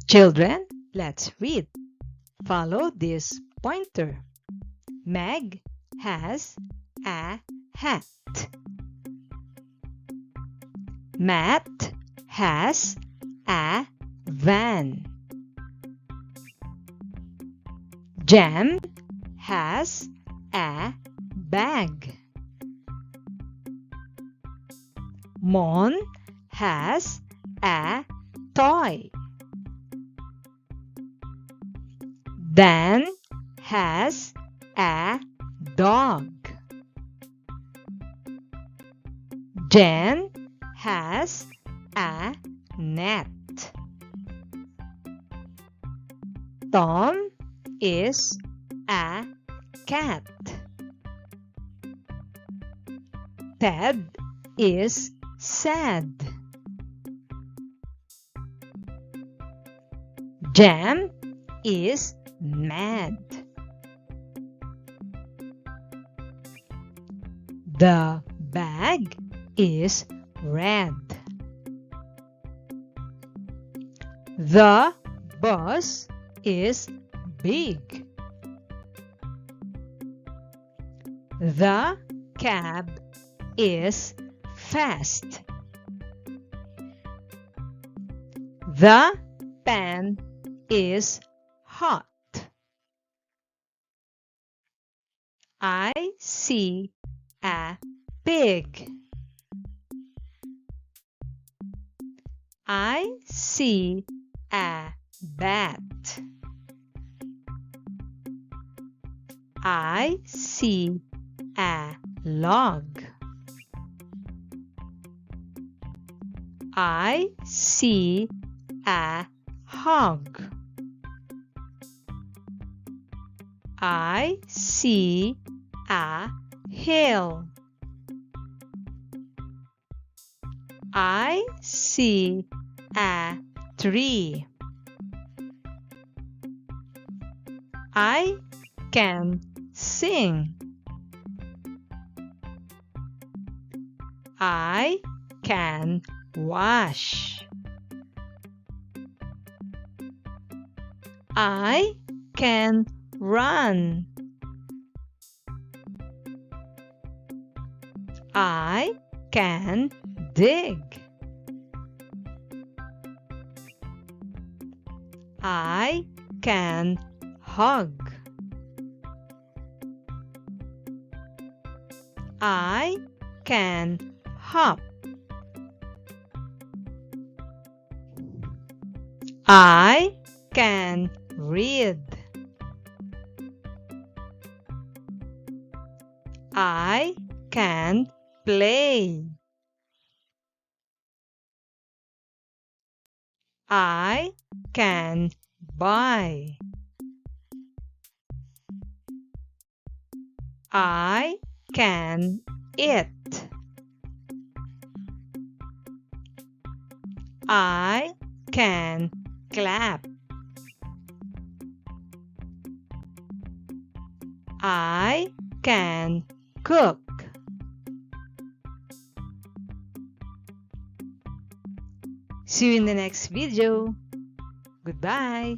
Children, let's read. Follow this pointer. Meg has a hat. Matt has a van. Jem has a bag. Mon has a toy. Dan has a dog. Jen has a net. Tom is a cat. Ted is sad. Jam is mad. The bag is red. The bus is big. The cab is fast. The pen is hot. I see a pig. I see a bat. I see a log. I see a hog. I see a hill. I see a tree. I can sing. I can wash. I can run. I can dig. I can hug. I can hop. I can read. I can play. I can buy. I can eat. I can clap. I can cook. See you in the next video. Goodbye.